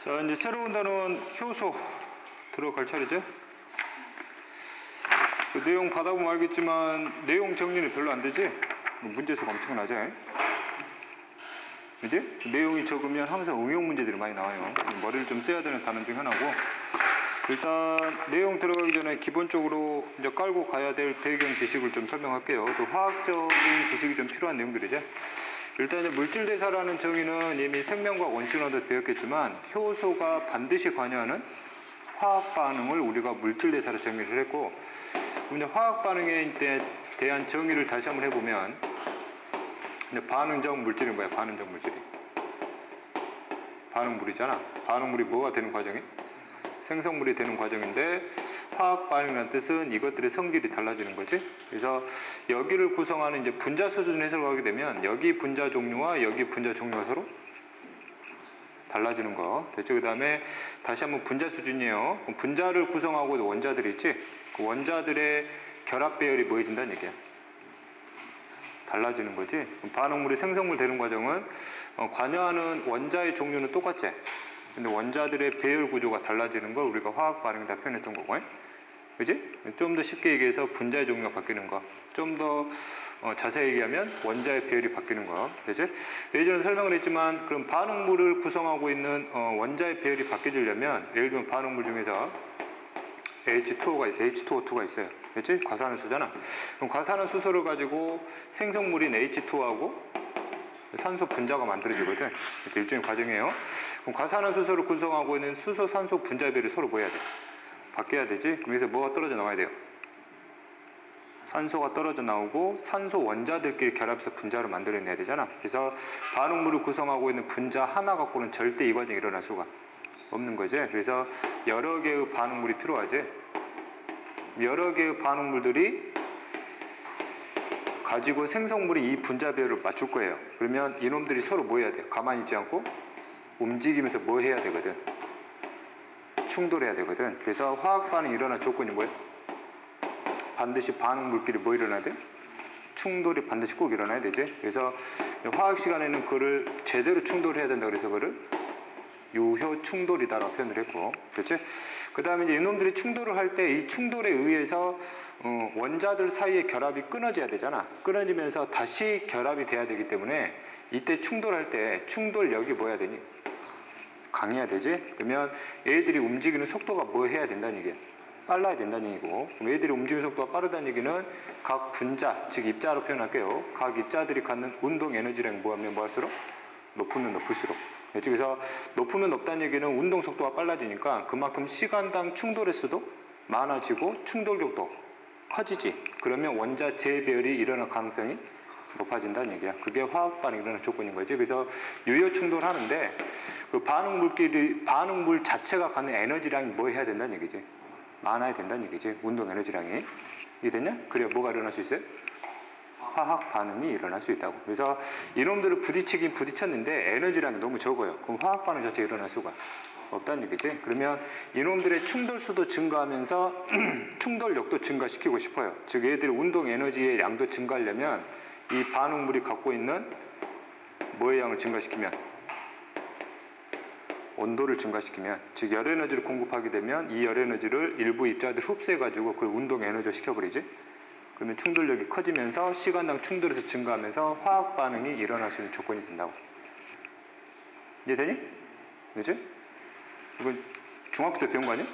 자, 이제 새로운 단원 효소 들어갈 차례죠. 그 내용 받아보면 알겠지만 내용 정리는 별로 안 되지? 문제수가 엄청나죠? 그지? 내용이 적으면 항상 응용 문제들이 많이 나와요. 머리를 좀 써야 되는 단원 중 하나고, 일단 내용 들어가기 전에 기본적으로 이제 깔고 가야 될 배경 지식을 좀 설명할게요. 또 화학적인 지식이 좀 필요한 내용들이죠. 일단 이제 물질대사라는 정의는 이미 생명과학 원칙론도 배웠겠지만, 효소가 반드시 관여하는 화학 반응을 우리가 물질대사로 정의를 했고, 이제 화학 반응에 대한 정의를 다시 한번 해보면, 이제 반응적 물질이 뭐야? 반응적 물질이 반응물이잖아. 반응물이 뭐가 되는 과정이? 생성물이 되는 과정인데, 화학 반응이라는 뜻은 이것들의 성질이 달라지는 거지. 그래서 여기를 구성하는 이제 분자 수준 해석을 하게 되면, 여기 분자 종류와 여기 분자 종류가 서로 달라지는 거 됐죠? 그 다음에 다시 한번 분자 수준이에요. 분자를 구성하고 있는 원자들이 있지. 그 원자들의 결합 배열이 뭐해진다는 얘기야. 달라지는 거지. 반응물이 생성물 되는 과정은 관여하는 원자의 종류는 똑같지. 근데 원자들의 배열 구조가 달라지는 걸 우리가 화학 반응이다 표현했던 거고, 그지? 좀 더 쉽게 얘기해서 분자의 종류가 바뀌는 거. 좀 더 자세히 얘기하면 원자의 배열이 바뀌는 거. 되지? 예전에 설명을 했지만, 그럼 반응물을 구성하고 있는 원자의 배열이 바뀌려면, 예를 들면 반응물 중에서 H2O2가 있어요. 그렇지? 과산화수잖아. 그럼 과산화수소를 가지고 생성물인 H2O하고 산소 분자가 만들어지거든. 일종의 과정이에요. 그럼 과산화수소를 구성하고 있는 수소, 산소 분자별이 서로 뭐 해야 돼? 바뀌어야 되지? 그래서 뭐가 떨어져 나와야 돼요? 산소가 떨어져 나오고 산소 원자들끼리 결합해서 분자를 만들어내야 되잖아. 그래서 반응물을 구성하고 있는 분자 하나 갖고는 절대 이 과정이 일어날 수가 없는 거지. 그래서 여러 개의 반응물이 필요하지. 여러 개의 반응물들이 가지고 생성물이 이 분자 배열을 맞출 거예요. 그러면 이놈들이 서로 뭐 해야 돼요? 가만히 있지 않고 움직이면서 뭐 해야 되거든? 충돌해야 되거든. 그래서 화학 반응이 일어날 조건이 뭐예요? 반드시 반응물끼리 뭐 일어나야 돼? 충돌이 반드시 꼭 일어나야 되지. 그래서 화학 시간에는 그걸 제대로 충돌해야 된다 그래서 그걸 유효 충돌이다라고 표현을 했고, 그렇지? 그 다음에 이제 이놈들이 충돌을 할 때 이 충돌에 의해서 원자들 사이의 결합이 끊어져야 되잖아. 끊어지면서 다시 결합이 돼야 되기 때문에 이때 충돌할 때 충돌력이 뭐 해야 되니? 강해야 되지? 그러면 얘들이 움직이는 속도가 뭐 해야 된다는 얘기야? 빨라야 된다는 얘기고, 그럼 얘들이 움직이는 속도가 빠르다는 얘기는 각 분자, 즉 입자로 표현할게요. 각 입자들이 갖는 운동 에너지량이 뭐하면 뭐할수록? 높으면 높을수록. 그래서 높으면 높다는 얘기는 운동 속도가 빨라지니까 그만큼 시간당 충돌의 수도 많아지고 충돌력도 커지지. 그러면 원자 재배열이 일어날 가능성이 높아진다는 얘기야. 그게 화학 반응이 일어나는 조건인 거지. 그래서 유효 충돌하는데 그 반응물 자체가 갖는 에너지량이 뭐 해야 된다는 얘기지. 많아야 된다는 얘기지. 운동 에너지량이. 이해됐냐? 그래야 뭐가 일어날 수 있어요? 화학 반응이 일어날 수 있다고. 그래서 이놈들을 부딪히긴 부딪혔는데 에너지량이 너무 적어요. 그럼 화학 반응 자체가 일어날 수가 없다는 얘기지. 그러면 이놈들의 충돌수도 증가하면서 충돌력도 증가시키고 싶어요. 즉 얘들의 운동 에너지의 양도 증가하려면 이 반응물이 갖고 있는 뭐의 양을 증가시키면? 온도를 증가시키면, 즉 열 에너지를 공급하게 되면 이 열 에너지를 일부 입자들 흡수해가지고 그걸 운동 에너지로 시켜버리지. 그러면 충돌력이 커지면서 시간당 충돌에서 증가하면서 화학 반응이 일어날 수 있는 조건이 된다고. 이해되니? 그치? 이건 중학교 때 배운 거 아니야?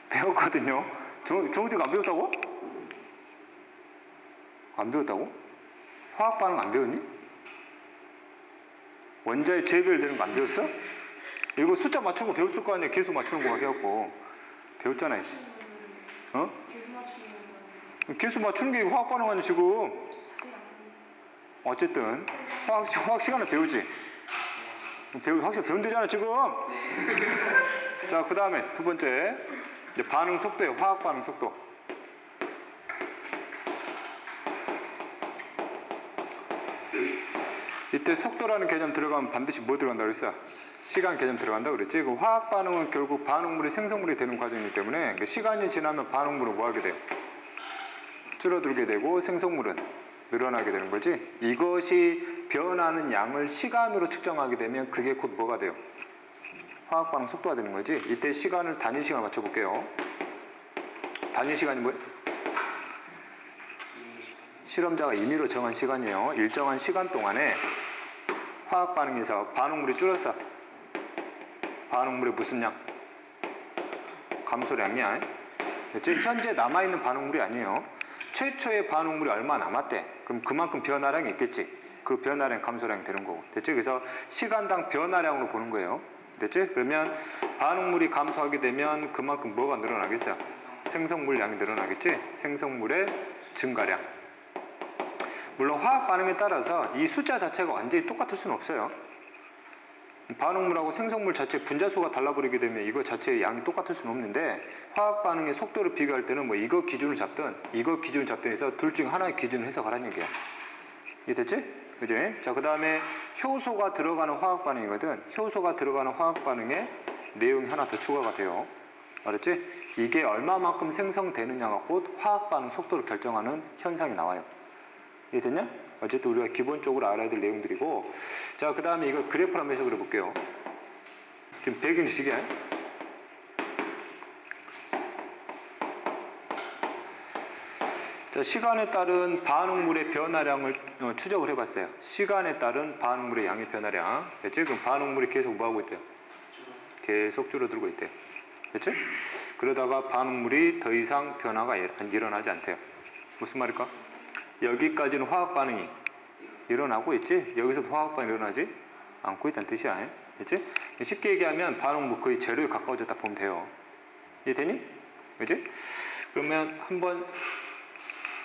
배웠거든요. 중학교 때 안 배웠다고? 안 배웠다고? 화학 반응 안 배웠니? 원자의 재배열되는 거 안 배웠어? 이거 숫자 맞추고 배웠을 거 아니야. 계수 맞추는 거 해갖고 배웠잖아. 어? 계수 맞추는 게 화학 반응 아니야 지금. 어쨌든 화학 시간을 배우지. 확실히 배운대잖아 지금. 자, 그 다음에 두 번째 이제 반응 속도예요. 화학 반응 속도. 이때 속도라는 개념 들어가면 반드시 뭐 들어간다고 그랬어? 시간 개념 들어간다고 그랬지. 그 화학 반응은 결국 반응물이 생성물이 되는 과정이기 때문에 시간이 지나면 반응물은 뭐 하게 돼요? 줄어들게 되고 생성물은 늘어나게 되는 거지. 이것이 변하는 양을 시간으로 측정하게 되면 그게 곧 뭐가 돼요? 화학 반응 속도가 되는 거지. 이때 시간을 단위 시간 맞춰 볼게요. 단위 시간이 뭐예요? 실험자가 임의로 정한 시간이에요. 일정한 시간 동안에 화학 반응에서 반응물이 줄었어. 반응물의 무슨 양? 감소량이야. 그치? 현재 남아있는 반응물이 아니에요. 최초의 반응물이 얼마 남았대. 그럼 그만큼 변화량이 있겠지. 그 변화량 감소량이 되는 거고. 됐지? 그래서 시간당 변화량으로 보는 거예요. 됐지? 그러면 반응물이 감소하게 되면 그만큼 뭐가 늘어나겠어요? 생성물 양이 늘어나겠지? 생성물의 증가량. 물론 화학 반응에 따라서 이 숫자 자체가 완전히 똑같을 수는 없어요. 반응물하고 생성물 자체 분자수가 달라버리게 되면 이거 자체의 양이 똑같을 수는 없는데, 화학 반응의 속도를 비교할 때는 뭐 이거 기준을 잡든 이거 기준을 잡든 해서 둘 중 하나의 기준을 해석하라는 얘기야. 이해됐지? 그지? 자, 그 다음에 효소가 들어가는 화학 반응이거든. 효소가 들어가는 화학 반응에 내용이 하나 더 추가가 돼요. 알았지? 이게 얼마만큼 생성되느냐가 곧 화학 반응 속도를 결정하는 현상이 나와요. 이해됐냐? 어쨌든 우리가 기본적으로 알아야 될 내용들이고, 자, 그 다음에 이걸 그래프로 한번 해석을 해볼게요. 지금 배경지식이야. 자, 시간에 따른 반응물의 변화량을 추적을 해봤어요. 시간에 따른 반응물의 양의 변화량. 됐지? 그럼 반응물이 계속 뭐하고 있대요? 계속 줄어들고 있대요. 됐지? 그러다가 반응물이 더 이상 변화가 일어나지 않대요. 무슨 말일까? 여기까지는 화학 반응이 일어나고 있지, 여기서도 화학 반응이 일어나지 않고 있다는 뜻이야. 그치? 쉽게 얘기하면 반응물 거의 제로에 가까워졌다 보면 돼요. 이해되니? 그치? 그러면 한번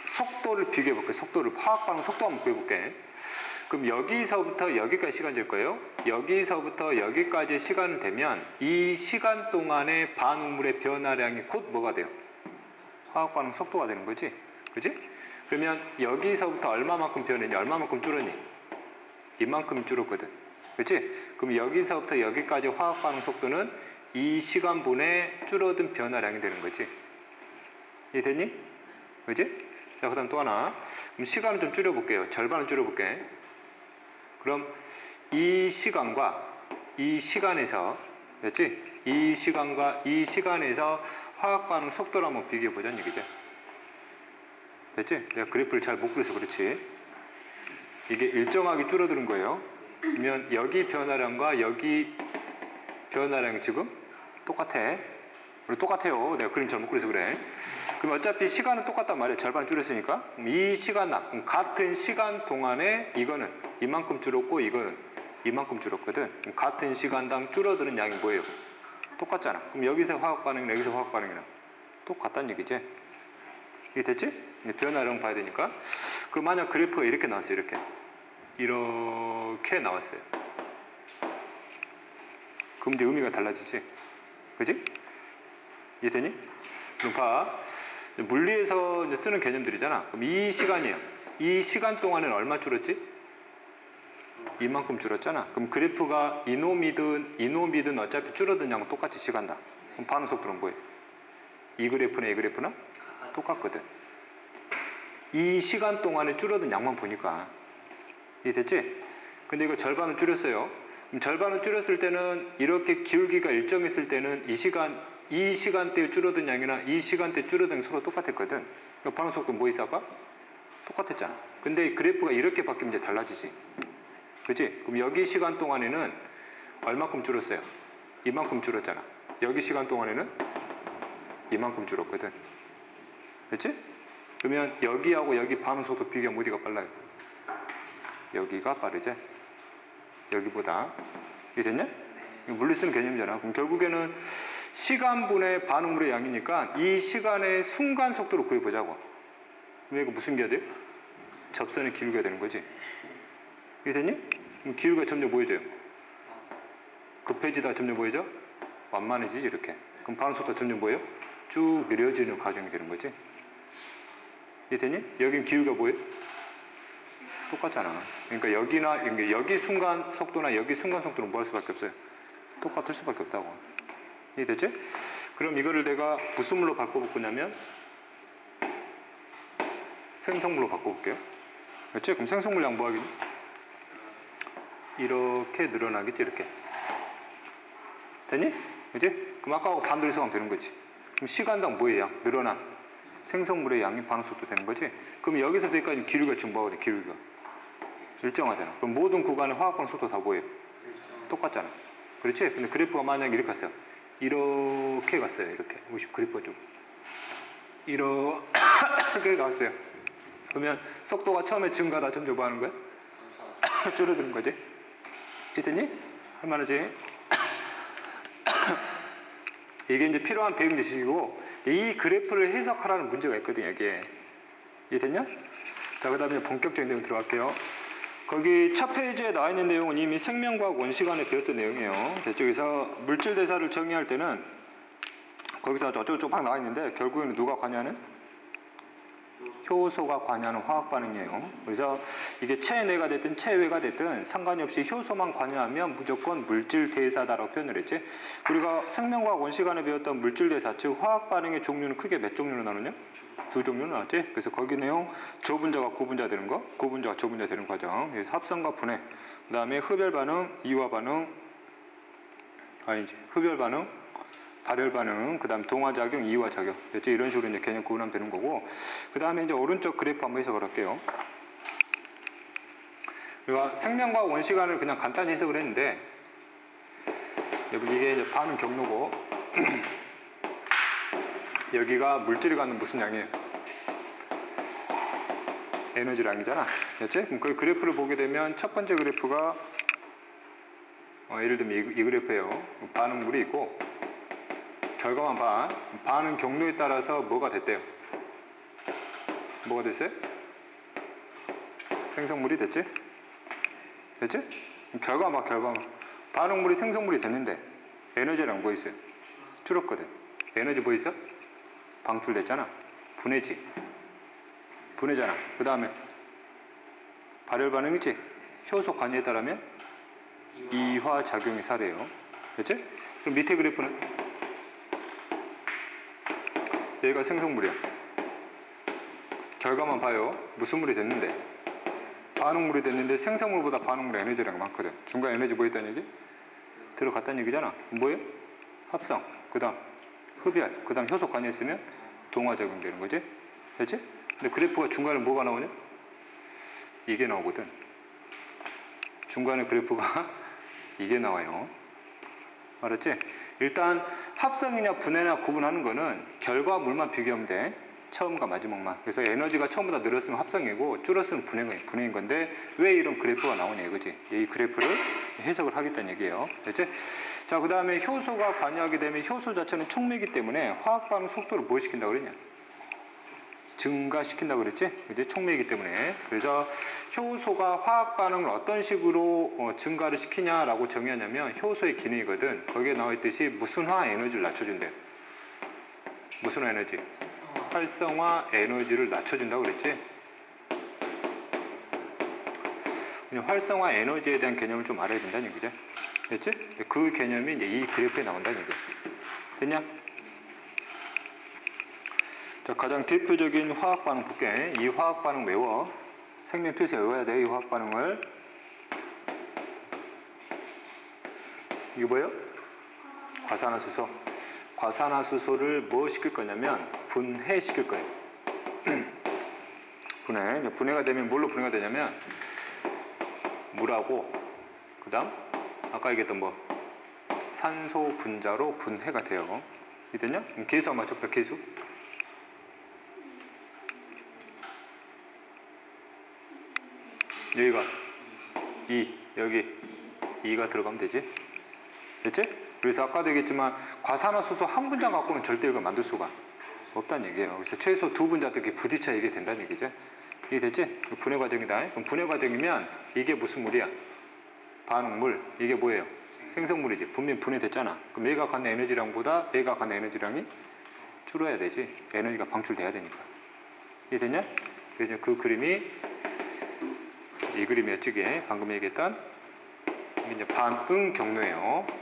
속도를 비교해 볼게. 속도를, 화학 반응 속도 한번 비교해 볼게. 그럼 여기서부터 여기까지 시간 질 거예요. 여기서부터 여기까지 시간을 되면 이 시간 동안의 반응물의 변화량이 곧 뭐가 돼요? 화학 반응 속도가 되는 거지. 그치? 그러면 여기서부터 얼마만큼 변했니? 얼마만큼 줄었니? 이만큼 줄었거든. 그치? 그럼 여기서부터 여기까지 화학 반응 속도는 이 시간분의 줄어든 변화량이 되는 거지. 이해됐니? 그치? 자, 그 다음 또 하나. 그럼 시간을 좀 줄여볼게요. 절반을 줄여볼게. 그럼 이 시간과 이 시간에서, 됐지? 이 시간과 이 시간에서 화학 반응 속도를 한번 비교해보자는 얘기죠. 됐지? 내가 그래프를 잘 못 그려서 그렇지. 이게 일정하게 줄어드는 거예요. 그러면 여기 변화량과 여기 변화량이 지금 똑같아. 우리 똑같아요. 내가 그림 잘 못 그려서 그래. 그럼 어차피 시간은 똑같단 말이에요. 절반 줄였으니까. 이 시간, 같은 시간 동안에 이거는 이만큼 줄었고 이거는 이만큼 줄었거든. 같은 시간당 줄어드는 양이 뭐예요? 똑같잖아. 그럼 여기서 화학 반응이나 여기서 화학 반응이나 똑같다는 얘기지. 이게 됐지? 변화량 봐야 되니까. 그 만약 그래프가 이렇게 나왔어요. 이렇게 나왔어요. 그럼 이제 의미가 달라지지. 그지? 이해되니? 그럼 봐. 물리에서 이제 쓰는 개념들이잖아. 그럼 이 시간이에요. 이 시간 동안에는 얼마 줄었지? 이만큼 줄었잖아. 그럼 그래프가 이놈이든 어차피 줄어든 양은 똑같이 시간당. 그럼 반응 속도는 뭐예요? 이 그래프나 이 그래프나 똑같거든. 이 시간 동안에 줄어든 양만 보니까. 이해됐지? 근데 이거 절반은 줄였어요. 그럼 절반은 줄였을 때는 이렇게 기울기가 일정했을 때는 이 시간대에 줄어든 양이나 이 시간대에 줄어든 양이 서로 똑같았거든. 그러니까 반응 속도 뭐 있어 아까? 똑같았잖아. 근데 그래프가 이렇게 바뀌면 이제 달라지지. 그치? 그럼 여기 시간 동안에는 얼마큼 줄었어요? 이만큼 줄었잖아. 여기 시간 동안에는 이만큼 줄었거든. 그치? 그러면 여기하고 여기 반응 속도 비교하면 어디가 빨라요? 여기가 빠르지? 여기보다. 이게 됐냐? 물리 쓰는 개념이잖아. 그럼 결국에는 시간분의 반응물의 양이니까 이 시간의 순간 속도로 구해보자고. 그럼 이거 무슨 기가 돼요? 접선의 기울기가 되는 거지. 이게 됐니? 그럼 기울기가 점점 보여져요. 급해지다가 점점 보여져? 완만해지지 이렇게. 그럼 반응 속도가 점점 보여요? 쭉 느려지는 과정이 되는 거지. 이해되니? 여긴 기울기가 뭐예요? 똑같잖아. 그러니까 여기 순간 속도나 여기 순간 속도는 뭐 할 수밖에 없어요? 똑같을 수밖에 없다고. 이해됐지? 그럼 이거를 내가 무슨 물로 바꿔볼 거냐면 생성물로 바꿔볼게요. 그렇지? 그럼 생성물량 뭐 하겠니? 이렇게 늘어나겠지, 이렇게. 됐니? 그지? 그럼 아까하고 반대로 해석하면 되는 거지. 그럼 시간당 뭐의 양? 늘어남. 생성물의 양이 반응 속도 되는 거지. 그럼 여기서 여기까지 기울기가 증가하거든, 기울기가. 일정하잖아. 그럼 모든 구간의 화학 반응 속도 다 뭐예요? 똑같잖아. 그렇지? 근데 그래프가 만약에 이렇게 갔어요. 이렇게 갔어요, 이렇게. 50 그래프가 좀. 이렇게 갔어요. 그러면 속도가 처음에 증가하다 점점 뭐 하는 거야? 줄어드는 거지. 이해됐니? 할만하지? 이게 이제 필요한 배경 지식이고, 이 그래프를 해석하라는 문제가 있거든요, 여기에. 이해됐냐? 자, 그 다음에 본격적인 내용 들어갈게요. 거기 첫 페이지에 나와 있는 내용은 이미 생명과학 원시간에 배웠던 내용이에요. 저쪽에서 물질 대사를 정의할 때는 거기서 어쩌고저쩌고 막 나와 있는데 결국에는 누가 관여하는? 효소가 관여하는 화학 반응이에요. 그래서 이게 체내가 됐든 체외가 됐든 상관이 없이 효소만 관여하면 무조건 물질 대사다라고 표현을 했지. 우리가 생명과학 원시간에 배웠던 물질 대사, 즉 화학 반응의 종류는 크게 몇 종류로 나누냐? 두 종류로 나왔지. 그래서 거기 내용 저분자가 고분자 되는 거, 고분자가 저분자 되는 과정. 그래서 합성과 분해, 그 다음에 흡열 반응, 이화 반응, 흡열 반응, 발열 반응, 그 다음 동화작용, 이화작용. 됐지? 이런 식으로 이제 개념 구분하면 되는 거고, 그 다음에 이제 오른쪽 그래프 한번 해석을 할게요. 우리가 생명과 원시간을 그냥 간단히 해석을 했는데, 여기 이게 이제 반응 경로고, 여기가 물질이 갖는 무슨 양이에요? 에너지량이잖아. 됐지? 그럼 그 그래프를 보게 되면 첫 번째 그래프가, 예를 들면 이 그래프예요. 반응물이 있고, 결과만 봐. 반응 경로에 따라서 뭐가 됐대요? 뭐가 됐어요? 생성물이 됐지? 됐지? 결과만 봐, 결과만. 반응물이 생성물이 됐는데 에너지랑 뭐 있어요? 줄었거든. 에너지 뭐 있어? 방출됐잖아. 분해지. 분해잖아. 그 다음에 발열 반응이지? 효소 관여에 따르면 이화작용이 사례요. 됐지? 그럼 밑에 그래프는 얘가 생성물이야. 결과만 봐요. 무슨 물이 됐는데? 반응물이 됐는데 생성물보다 반응물의 에너지量많거든. 중간 에너지 뭐 있다는 얘기? 들어갔다는 얘기잖아. 뭐예요? 합성, 그 다음 흡열, 그 다음 효소 관여했으면 동화작용 되는 거지. 됐지? 근데 그래프가 중간에 뭐가 나오냐? 이게 나오거든. 중간에 그래프가 이게 나와요. 알았지? 일단 합성이냐 분해냐 구분하는 거는 결과물만 비교하면 돼. 처음과 마지막만. 그래서 에너지가 처음보다 늘었으면 합성이고 줄었으면 분해인 건데 왜 이런 그래프가 나오냐 이거지. 이 그래프를 해석을 하겠다는 얘기예요. 됐지? 자, 그 다음에 효소가 관여하게 되면 효소 자체는 촉매이기 때문에 화학 반응 속도를 뭐 시킨다고 그랬냐? 증가시킨다고 그랬지? 이제 촉매이기 때문에. 그래서 효소가 화학 반응을 어떤 식으로 증가를 시키냐라고 정의하냐면 효소의 기능이거든. 거기에 나와 있듯이 무슨화 에너지를 낮춰준대요. 무슨화 에너지? 활성화 에너지를 낮춰준다고 그랬지? 그냥 활성화 에너지에 대한 개념을 좀 알아야 된다는 얘기죠. 됐지? 그 개념이 이제 이 그래프에 나온다는 얘기야. 됐냐? 자, 가장 대표적인 화학 반응 볼게. 이 화학 반응 외워. 생명표에서 외워야 돼, 이 화학 반응을. 이게 뭐예요? 과산화수소. 과산화수소를 뭐 시킬 거냐면 분해시킬 거예요. 분해. 분해가 되면 뭘로 분해가 되냐면 물하고 그 다음 아까 얘기했던 뭐 산소 분자로 분해가 돼요. 이해됐냐? 계수 한번 맞춰볼까? 계수? 여기가 2, 여기 2가 들어가면 되지? 됐지? 그래서 아까도 얘기했지만 과산화수소 한 분자 갖고는 절대 이걸 만들 수가 없다는 얘기예요. 그래서 최소 두 분자들끼리 부딪혀야 이게 된다는 얘기죠. 이게 됐지? 분해 과정이다. 그럼 분해 과정이면 이게 무슨 물이야? 반응물. 이게 뭐예요? 생성물이지. 분명히 분해됐잖아. 그럼 얘가 갖는 에너지량보다 얘가 갖는 에너지량이 줄어야 되지. 에너지가 방출돼야 되니까. 이해 됐냐? 그래서 그 그림이 이 그림이었지. 이게 방금 얘기했던 이게 이제 반응 경로예요.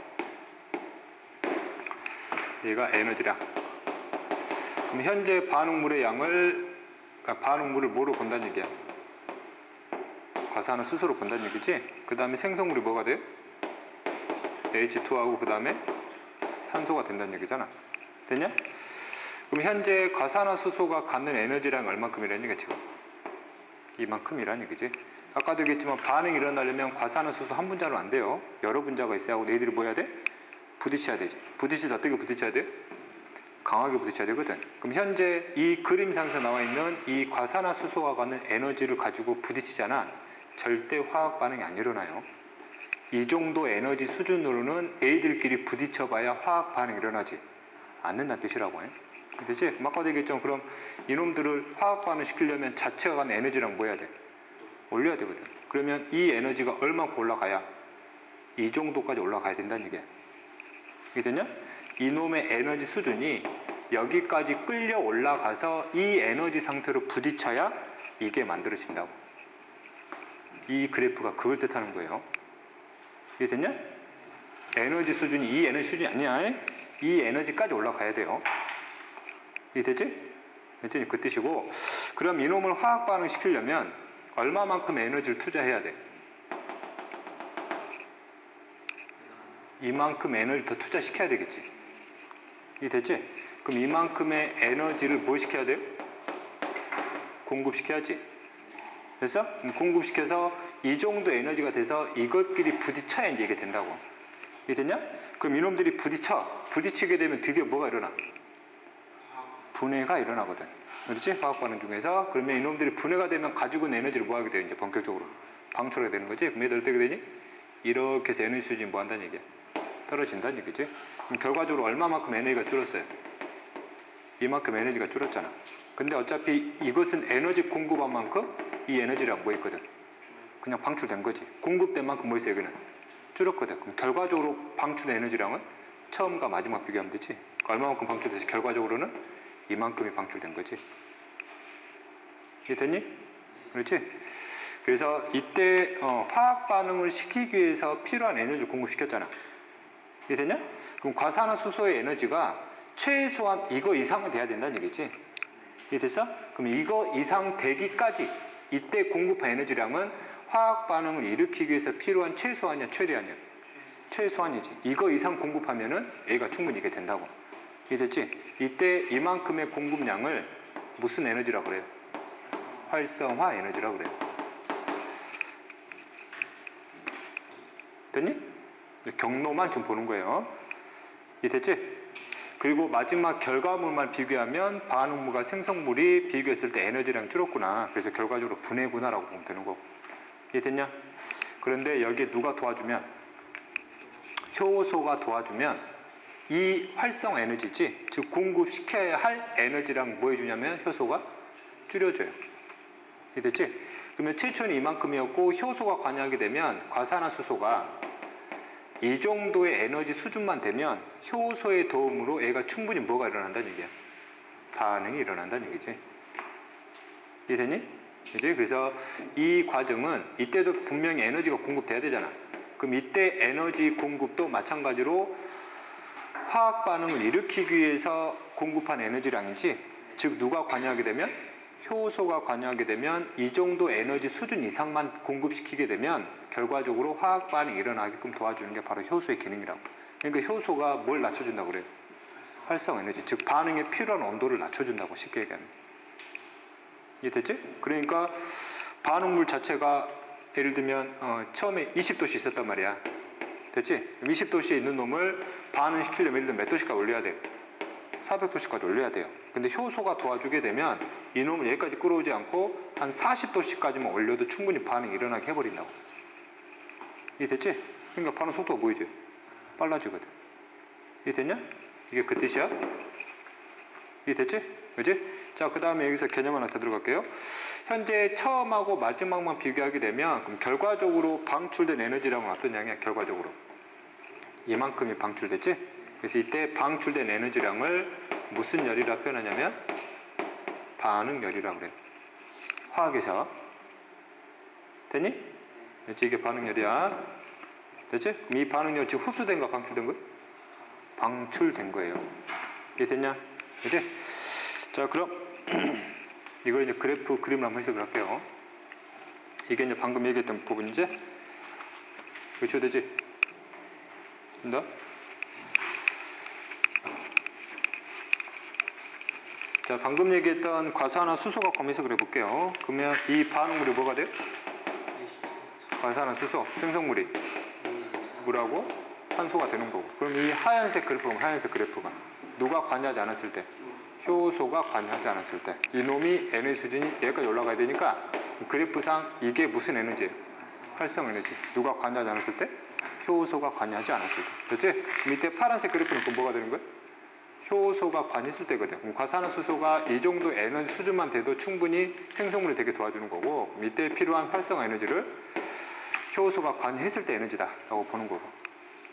얘가 에너지량. 그럼 현재 반응물의 양을, 그러니까 반응물을 뭐로 본다는 얘기야? 과산화수소로 본다는 얘기지. 그 다음에 생성물이 뭐가 돼요? H2하고 그 다음에 산소가 된다는 얘기잖아. 됐냐? 그럼 현재 과산화수소가 갖는 에너지량이 얼만큼이라는 얘기야 지금? 이만큼이라는 얘기지. 아까도 얘기했지만 반응이 일어나려면 과산화수소 한 분자로 안 돼요. 여러 분자가 있어야 하고 너희들이 뭐 해야 돼? 부딪혀야 되지. 부딪히다 어떻게 부딪혀야 돼? 강하게 부딪혀야 되거든. 그럼 현재 이 그림상에서 나와 있는 이 과산화수소가 갖는 에너지를 가지고 부딪히잖아. 절대 화학 반응이 안 일어나요. 이 정도 에너지 수준으로는 애들끼리 부딪혀봐야 화학 반응이 일어나지 않는다는 뜻이라고 해. 되지? 아까도 얘기했죠. 그럼 이놈들을 화학 반응 시키려면 자체가 갖는 에너지랑 뭐 해야 돼? 올려야 되거든. 그러면 이 에너지가 얼마큼 올라가야 이 정도까지 올라가야 된다는 얘기야. 이게 되냐? 이놈의 에너지 수준이 여기까지 끌려 올라가서 이 에너지 상태로 부딪혀야 이게 만들어진다고. 이 그래프가 그걸 뜻하는 거예요. 이게 됐냐? 에너지 수준이 이 에너지 수준이 아니야. 이 에너지까지 올라가야 돼요. 이게 됐지? 됐지? 그 뜻이고, 그럼 이놈을 화학 반응 시키려면 얼마만큼 에너지를 투자해야 돼? 이만큼 에너지를 더 투자시켜야 되겠지. 이게 됐지? 그럼 이만큼의 에너지를 뭐 시켜야 돼요? 공급시켜야지. 됐어? 공급시켜서 이 정도 에너지가 돼서 이것끼리 부딪혀야 이제 이게 된다고. 이게 됐냐? 그럼 이놈들이 부딪히게 되면 드디어 뭐가 일어나? 분해가 일어나거든. 그렇지? 화학 반응 중에서. 그러면 이놈들이 분해가 되면 가지고 있는 에너지를 뭐 하게 돼요? 이제 본격적으로 방출하게 되는 거지. 그럼 얘들 어떻게 되니? 이렇게 해서 에너지 수준이 뭐 한다는 얘기야? 떨어진다는 얘기지. 그럼 결과적으로 얼마만큼 에너지가 줄었어요? 이만큼 에너지가 줄었잖아. 근데 어차피 이것은 에너지 공급한 만큼 이 에너지랑 뭐 있거든? 그냥 방출된 거지. 공급된 만큼 뭐 있어 여기는? 줄었거든. 그럼 결과적으로 방출된 에너지량은 처음과 마지막 비교하면 되지. 얼마만큼 방출돼서 결과적으로는 이만큼이 방출된 거지. 이해 됐니? 그렇지? 그래서 이때 화학 반응을 시키기 위해서 필요한 에너지를 공급시켰잖아. 이해 됐냐? 그럼 과산화수소의 에너지가 최소한 이거 이상은 돼야 된다는 얘기지. 이해 됐어? 그럼 이거 이상 되기까지 이때 공급한 에너지량은 화학 반응을 일으키기 위해서 필요한 최소한이야, 최대한이야? 최소한이지. 이거 이상 공급하면은 A가 충분히 이게 된다고. 이해됐지? 이때 이만큼의 공급량을 무슨 에너지라고 그래요? 활성화 에너지라고 그래요. 됐니? 경로만 좀 보는 거예요. 이해됐지? 그리고 마지막 결과물만 비교하면 반응물과 생성물이 비교했을 때 에너지량 줄었구나. 그래서 결과적으로 분해구나라고 보면 되는 거고. 이해됐냐? 그런데 여기에 누가 도와주면? 효소가 도와주면 이 활성 에너지지, 즉 공급시켜야 할 에너지랑 뭐 해주냐면 효소가 줄여줘요. 이해됐지? 그러면 최초는 이만큼이었고 효소가 관여하게 되면 과산화수소가 이 정도의 에너지 수준만 되면 효소의 도움으로 얘가 충분히 뭐가 일어난다는 얘기야? 반응이 일어난다는 얘기지. 이해됐니? 그치? 그래서 이 과정은 이때도 분명히 에너지가 공급돼야 되잖아. 그럼 이때 에너지 공급도 마찬가지로 화학 반응을 일으키기 위해서 공급한 에너지량이지, 즉 누가 관여하게 되면? 효소가 관여하게 되면 이 정도 에너지 수준 이상만 공급시키게 되면 결과적으로 화학 반응이 일어나게끔 도와주는 게 바로 효소의 기능이라고. 그러니까 효소가 뭘 낮춰준다고 그래요? 활성 에너지, 즉 반응에 필요한 온도를 낮춰준다고 쉽게 얘기하면. 이해됐지? 그러니까 반응물 자체가 예를 들면 처음에 20도씨 있었단 말이야. 됐지? 20도씨에 있는 놈을 반응시키려면 예를 들면 몇 도씨까지 올려야 돼요? 400도씨까지 올려야 돼요. 근데 효소가 도와주게 되면 이놈을 여기까지 끌어오지 않고 한 40도씨까지만 올려도 충분히 반응이 일어나게 해버린다고. 이해됐지? 그러니까 반응 속도가 보이지? 빨라지거든. 이해됐냐? 이게 그 뜻이야? 이해됐지? 그지? 자, 그 다음에 여기서 개념 하나 더 들어갈게요. 현재 처음하고 마지막만 비교하게 되면 그럼 결과적으로 방출된 에너지량은 어떤 양이야? 결과적으로 이만큼이 방출됐지? 그래서 이때 방출된 에너지량을 무슨 열이라 표현하냐면 반응열이라고 그래요. 화학에서. 됐니? 됐지? 이게 반응열이야. 됐지? 그럼 이 반응열 지금 흡수된 거 방출된 거? 방출된 거예요. 이게 됐냐? 그치? 자, 그럼 이걸 이제 그래프 그림을 한번 해석을 할게요. 이게 이제 방금 얘기했던 부분이지? 그렇죠, 되지? 된다? 자, 방금 얘기했던 과산화수소가 검해석을 해볼게요. 그러면 이 반응물이 뭐가 돼요? 과산화수소, 생성물이 물하고 산소가 되는 거고. 그럼 이 하얀색 그래프가 누가 관여하지 않았을 때? 효소가 관여하지 않았을 때. 이놈이 에너지 수준이 여기까지 올라가야 되니까 그래프상 이게 무슨 에너지예요? 활성 에너지. 누가 관여하지 않았을 때? 효소가 관여하지 않았을 때. 그렇지? 밑에 파란색 그래프는 그럼 뭐가 되는 거예요? 효소가 관여했을 때거든. 그럼 과산화수소가 이 정도 에너지 수준만 돼도 충분히 생성물이 되게 도와주는 거고, 밑에 필요한 활성화 에너지를 효소가 관여했을 때 에너지다 라고 보는 거고.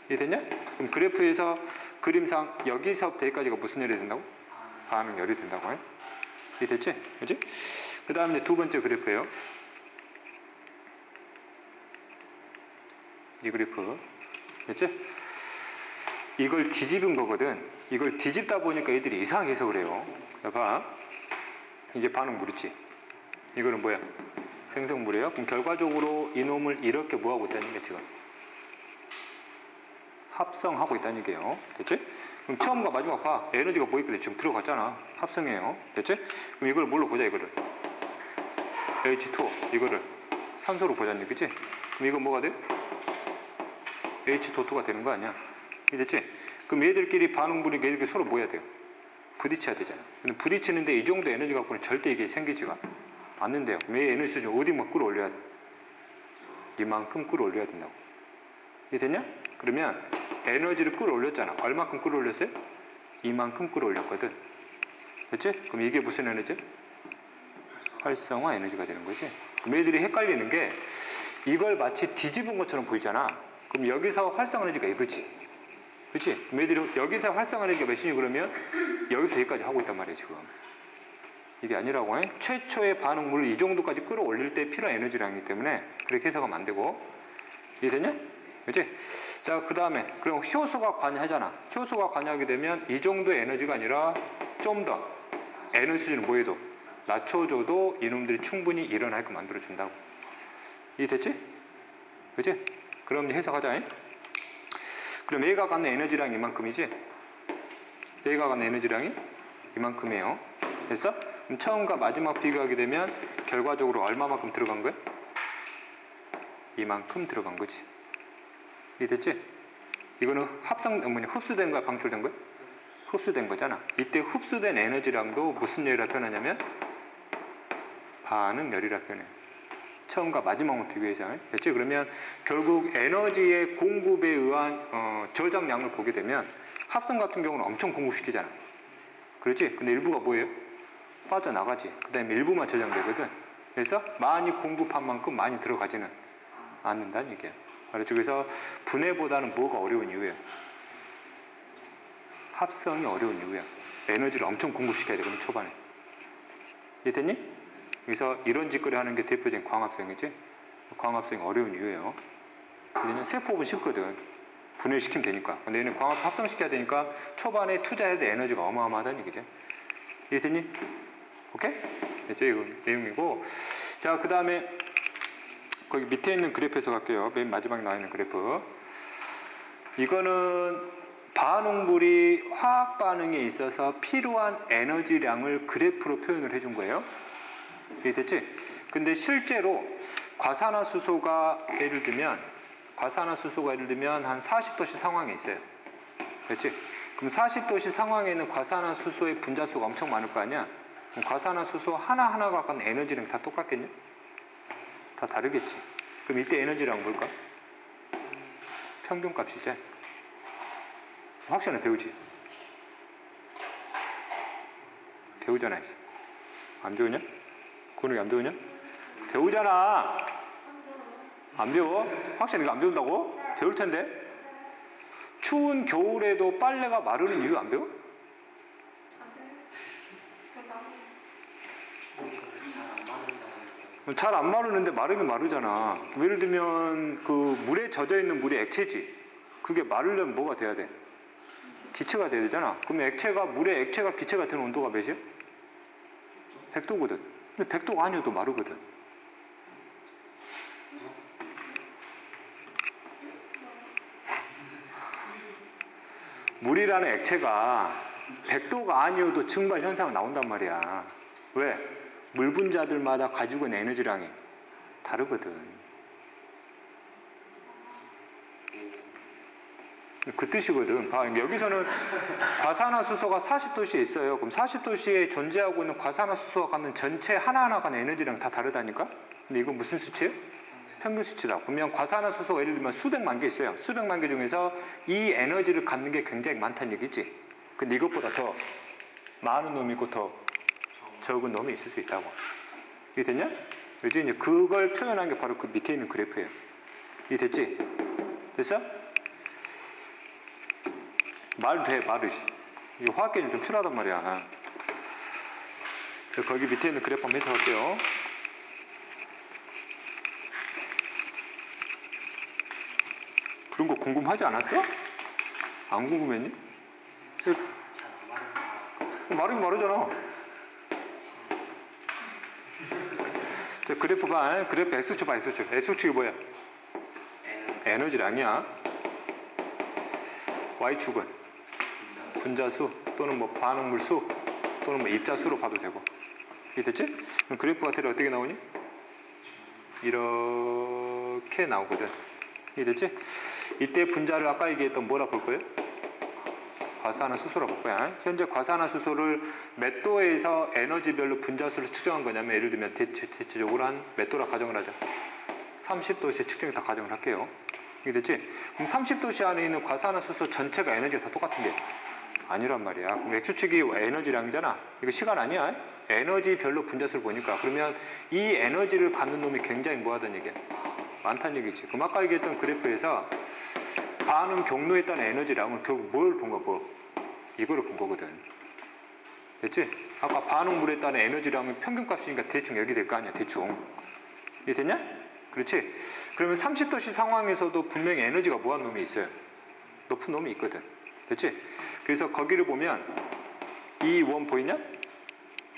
이해됐냐? 그럼 그래프에서 그림상 여기서부터 여기까지가 무슨 열이 된다고? 반응열이 된다고. 이해됐지? 그치? 그 다음에 두 번째 그래프예요. 이 그래프. 됐지? 이걸 뒤집은 거거든. 이걸 뒤집다 보니까 애들이 이상하게 해석을 해요. 봐. 이게 반응물이지. 이거는 뭐야? 생성물이에요. 그럼 결과적으로 이놈을 이렇게 뭐하고 있다는 얘기야, 지금? 합성하고 있다는 얘기예요. 됐지? 그럼 처음과 마지막 봐. 에너지가 뭐 있거든? 지금 들어갔잖아. 합성이에요. 됐지? 그럼 이걸 뭘로 보자, 이거를? H2O. 이거를 산소로 보자는 얘기지? 그럼 이건 뭐가 돼? H2O2가 되는 거 아니야? 됐지? 그럼 얘들끼리 반응물이 얘들끼리 서로 뭐 해야 돼요? 부딪혀야 되잖아. 근데 부딪히는데 이 정도 에너지 갖고는 절대 이게 생기지가 않는데요. 왜 에너지 수준 어디만 끌어올려야 돼? 이만큼 끌어올려야 된다고. 이해됐냐? 그러면 에너지를 끌어올렸잖아. 얼마큼 끌어올렸어요? 이만큼 끌어올렸거든. 됐지? 그럼 이게 무슨 에너지? 활성화 에너지가 되는 거지. 그럼 얘들이 헷갈리는 게 이걸 마치 뒤집은 것처럼 보이잖아. 그럼 여기서 활성화 에너지가 이거지. 그렇지? 얘들이 여기서 활성화 에너지가 몇이니 그러면 여기서 여기까지 하고 있단 말이에요, 지금. 이게 아니라고 해. 최초의 반응물을 이 정도까지 끌어올릴 때 필요한 에너지량이기 때문에 그렇게 해석하면 안 되고. 이해되냐? 그렇지? 자, 그 다음에 그럼 효소가 관여하잖아. 효소가 관여하게 되면 이 정도의 에너지가 아니라 좀 더 에너지 수준을 뭐해도 낮춰줘도 이놈들이 충분히 일어나게끔 만들어준다고. 이해됐지? 그렇지? 그럼 해석하자. 그럼 얘가 갖는 에너지량이 이만큼이지? 얘가 갖는 에너지량이 이만큼이에요. 됐어? 그럼 처음과 마지막 비교하게 되면 결과적으로 얼마만큼 들어간 거야? 이만큼 들어간 거지. 이해됐지? 이거는 흡수된 거야, 방출된 거야? 흡수된 거잖아. 이때 흡수된 에너지량도 무슨 열이라 표현하냐면 반응열이라 표현해요. 처음과 마지막만 비교해서. 됐지? 그러면 결국 에너지의 공급에 의한 저장량을 보게 되면 합성 같은 경우는 엄청 공급시키잖아. 그렇지? 근데 일부가 뭐예요? 빠져나가지. 그 다음에 일부만 저장되거든. 그래서 많이 공급한 만큼 많이 들어가지는 않는다는 얘기야. 그렇죠? 그래서 분해보다는 뭐가 어려운 이유예요? 합성이 어려운 이유야. 에너지를 엄청 공급시켜야 되거든, 초반에. 이해됐니? 그래서 이런 짓거리 하는 게 대표적인 광합성이지. 광합성이 어려운 이유예요. 얘는 세포분 쉽거든. 분해시키면 되니까. 근데 얘는 광합성 합성시켜야 되니까 초반에 투자해야 될 에너지가 어마어마하다는 얘기죠. 이해됐니? 오케이? 이제 이거 내용이고. 자, 그 다음에 거기 밑에 있는 그래프에서 갈게요. 맨 마지막에 나와 있는 그래프. 이거는 반응물이 화학 반응에 있어서 필요한 에너지량을 그래프로 표현을 해준 거예요. 이해됐지? 근데 실제로 과산화수소가 예를 들면 한 40도씨 상황에 있어요. 그렇지? 그럼 40도씨 상황에 있는 과산화수소의 분자수가 엄청 많을 거 아니야? 그럼 과산화수소 하나하나가 갖는 에너지量다 똑같겠냐? 다 다르겠지. 그럼 이때 에너지量뭘까? 평균값이지. 확실히 배우지? 배우잖아. 안 배우냐? 그거는 안 배우냐? 배우잖아. 안 배워? 확실히 이거 안 배운다고? 배울 텐데. 추운 겨울에도 빨래가 마르는 이유 안 배워? 잘 안 마르는데 마르긴 마르잖아. 예를 들면 그 물에 젖어 있는 물이 액체지. 그게 마르려면 뭐가 돼야 돼? 기체가 돼야 되잖아. 그러면 물에 액체가 기체가 되는 온도가 몇이야? 100도거든. 근데 100도가 아니어도 마르거든. 물이라는 액체가 100도가 아니어도 증발 현상이 나온단 말이야. 왜? 물 분자들마다 가지고 있는 에너지량이 다르거든. 그 뜻이거든. 여기서는 과산화수소가 40도씨에 있어요. 그럼 40도씨에 존재하고 있는 과산화수소가 갖는 전체 하나하나 갖는 에너지랑 다 다르다니까? 근데 이건 무슨 수치예요? 평균 수치다. 그러면 과산화수소가 예를 들면 수백만 개 있어요. 수백만 개 중에서 이 에너지를 갖는 게 굉장히 많다는 얘기지. 근데 이것보다 더 많은 놈이 있고 더 적은 놈이 있을 수 있다고. 이게 됐냐? 그지? 이제 그걸 표현한 게 바로 그 밑에 있는 그래프예요. 이게 됐지? 됐어? 말 돼, 말을. 이거 화학 개념 좀 필요하단 말이야. 거기 밑에 있는 그래프 한번 해석할게요. 그런 거 궁금하지 않았어? 안 궁금했니? 말은 말이잖아. 그래프 봐. 그래프 X축 봐, X축. X축이 뭐야? 에너지량이야. Y축은 분자수 또는 뭐 반응물수 또는 뭐 입자수로 봐도 되고. 이게 됐지? 그럼 그래프가 대략 어떻게 나오니? 이렇게 나오거든. 이게 됐지? 이때 분자를 아까 얘기했던 뭐라 볼 거예요? 과산화수소라 볼 거야. 현재 과산화수소를 몇 도에서 에너지별로 분자수를 측정한 거냐면 예를 들면 대체적으로 한 몇 도라 가정을 하자. 30도씨 측정이 다 가정을 할게요. 이게 됐지? 그럼 30도씨 안에 있는 과산화수소 전체가 에너지가 다 똑같은 게 아니란 말이야. 그럼 X축이 에너지량이잖아. 이거 시간 아니야. 에너지별로 분자수를 보니까. 그러면 이 에너지를 갖는 놈이 굉장히 뭐하다는 얘기야? 많다는 얘기지. 그럼 아까 얘기했던 그래프에서 반응 경로에 따른 에너지량은 결국 뭘 본 거야? 뭐 이거를 본 거거든. 됐지? 아까 반응물에 따른 에너지량은 평균값이니까 대충 여기 될 거 아니야. 대충. 이해 됐냐? 그렇지? 그러면 30도씨 상황에서도 분명히 에너지가 뭐한 놈이 있어요. 높은 놈이 있거든. 됐지? 그래서 거기를 보면 이 원 보이냐?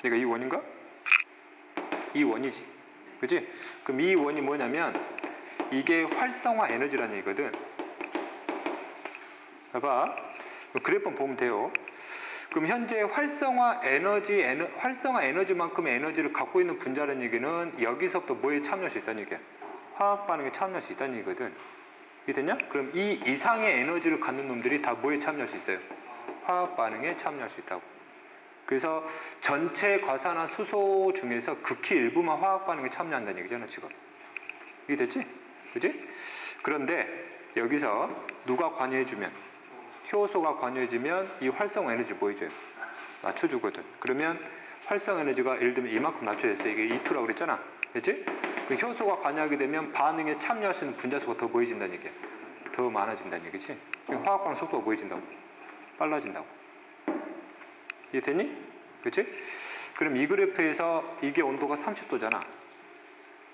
내가 이 원인가? 이 원이지. 그치? 그럼 이 원이 뭐냐면 이게 활성화 에너지라는 얘기거든. 봐봐. 그래프 보면 돼요. 그럼 현재 활성화 에너지만큼의 에너지를 갖고 있는 분자라는 얘기는 여기서부터 뭐에 참여할 수 있다는 얘기야? 화학 반응에 참여할 수 있다는 얘기거든. 이게 됐냐? 그럼 이 이상의 에너지를 갖는 놈들이 다 뭐에 참여할 수 있어요? 화학 반응에 참여할 수 있다고. 그래서 전체 과산화수소 중에서 극히 일부만 화학 반응에 참여한다는 얘기잖아, 지금. 이게 됐지? 그지? 그런데 여기서 누가 관여해주면, 효소가 관여해주면 이 활성 에너지를 보여줘요. 낮춰주거든. 그러면 활성 에너지가 예를 들면 이만큼 낮춰졌어요. 이게 E2라고 그랬잖아. 그치? 그 효소가 관여하게 되면 반응에 참여할 수 있는 분자수가 더 보여진다는 얘기야. 더 많아진다는 얘기지. 화학 반응 속도가 보여진다고. 빨라진다고. 이해됐니? 그치? 그럼 이 그래프에서 이게 온도가 30도잖아.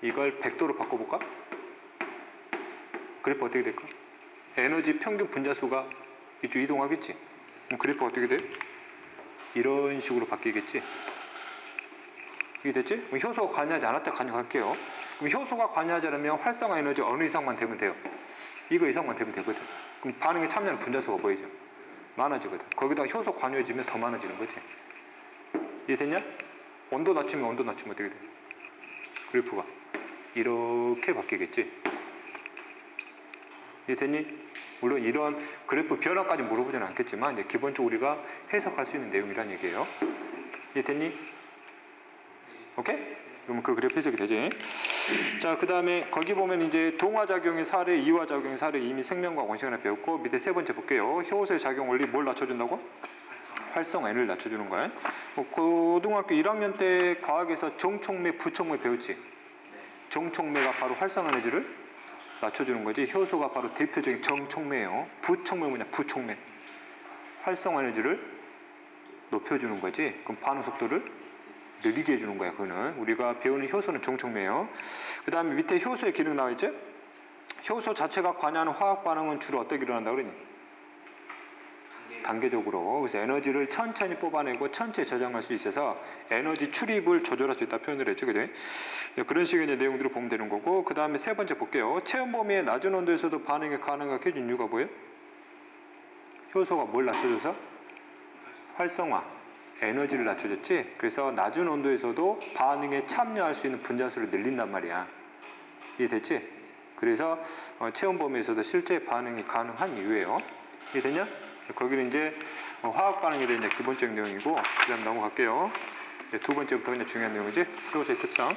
이걸 100도로 바꿔볼까? 그래프 어떻게 될까? 에너지 평균 분자수가 이쪽 이동하겠지? 그럼 그래프가 어떻게 돼? 이런 식으로 바뀌겠지? 이게 됐지? 그럼 효소가 관여하지 않았다 관여할게요. 그럼 효소가 관여하지 않으면 활성화 에너지 어느 이상만 되면 돼요? 이거 이상만 되면 되거든. 그럼 반응에 참여하는 분자수가 보이죠? 많아지거든. 거기다가 효소 관여해주면 더 많아지는 거지. 이해됐냐? 온도 낮추면 어떻게 돼? 그래프가 이렇게 바뀌겠지. 이해됐니? 물론 이런 그래프 변화까지 물어보지는 않겠지만 이제 기본적으로 우리가 해석할 수 있는 내용이란 얘기예요. 이해됐니? 오케이? 그러면 그 그래프 해석이 되지. 자, 그 다음에 거기 보면 이제 동화작용의 사례, 이화작용의 사례 이미 생명과학 원시간에 배웠고, 밑에 세 번째 볼게요. 효소의 작용 원리 뭘 낮춰준다고? 활성화를 낮춰주는 거야. 고등학교 1학년 때 과학에서 정촉매, 부촉매 배웠지? 정촉매가 바로 활성화 에너지를 낮춰주는 거지. 효소가 바로 대표적인 정촉매예요. 부촉매 뭐냐? 부촉매. 활성화 에너지를 높여주는 거지. 그럼 반응 속도를 느리게 해주는 거야. 그거는 우리가 배우는 효소는 정촉매예요. 그 다음에 밑에 효소의 기능 나와 있죠? 효소 자체가 관여하는 화학 반응은 주로 어떻게 일어난다고 그러니? 단계적으로. 그래서 에너지를 천천히 뽑아내고 천천히 저장할 수 있어서 에너지 출입을 조절할 수 있다 표현을 했죠. 그죠? 그런 식의 이제 내용들을 보면 되는 거고, 그 다음에 세 번째 볼게요. 체온 범위의 낮은 온도에서도 반응이 가능하게 해준 이유가 뭐예요? 효소가 뭘 낮춰줘서? 활성화, 에너지를 낮춰줬지. 그래서 낮은 온도에서도 반응에 참여할 수 있는 분자수를 늘린단 말이야. 이해됐지? 그래서 체온 범위에서도 실제 반응이 가능한 이유예요. 이해됐냐? 거기는 이제 화학 반응에 대한 이제 기본적인 내용이고, 그다음 넘어갈게요. 두 번째부터 그냥 중요한 내용이지. 효소의 특성.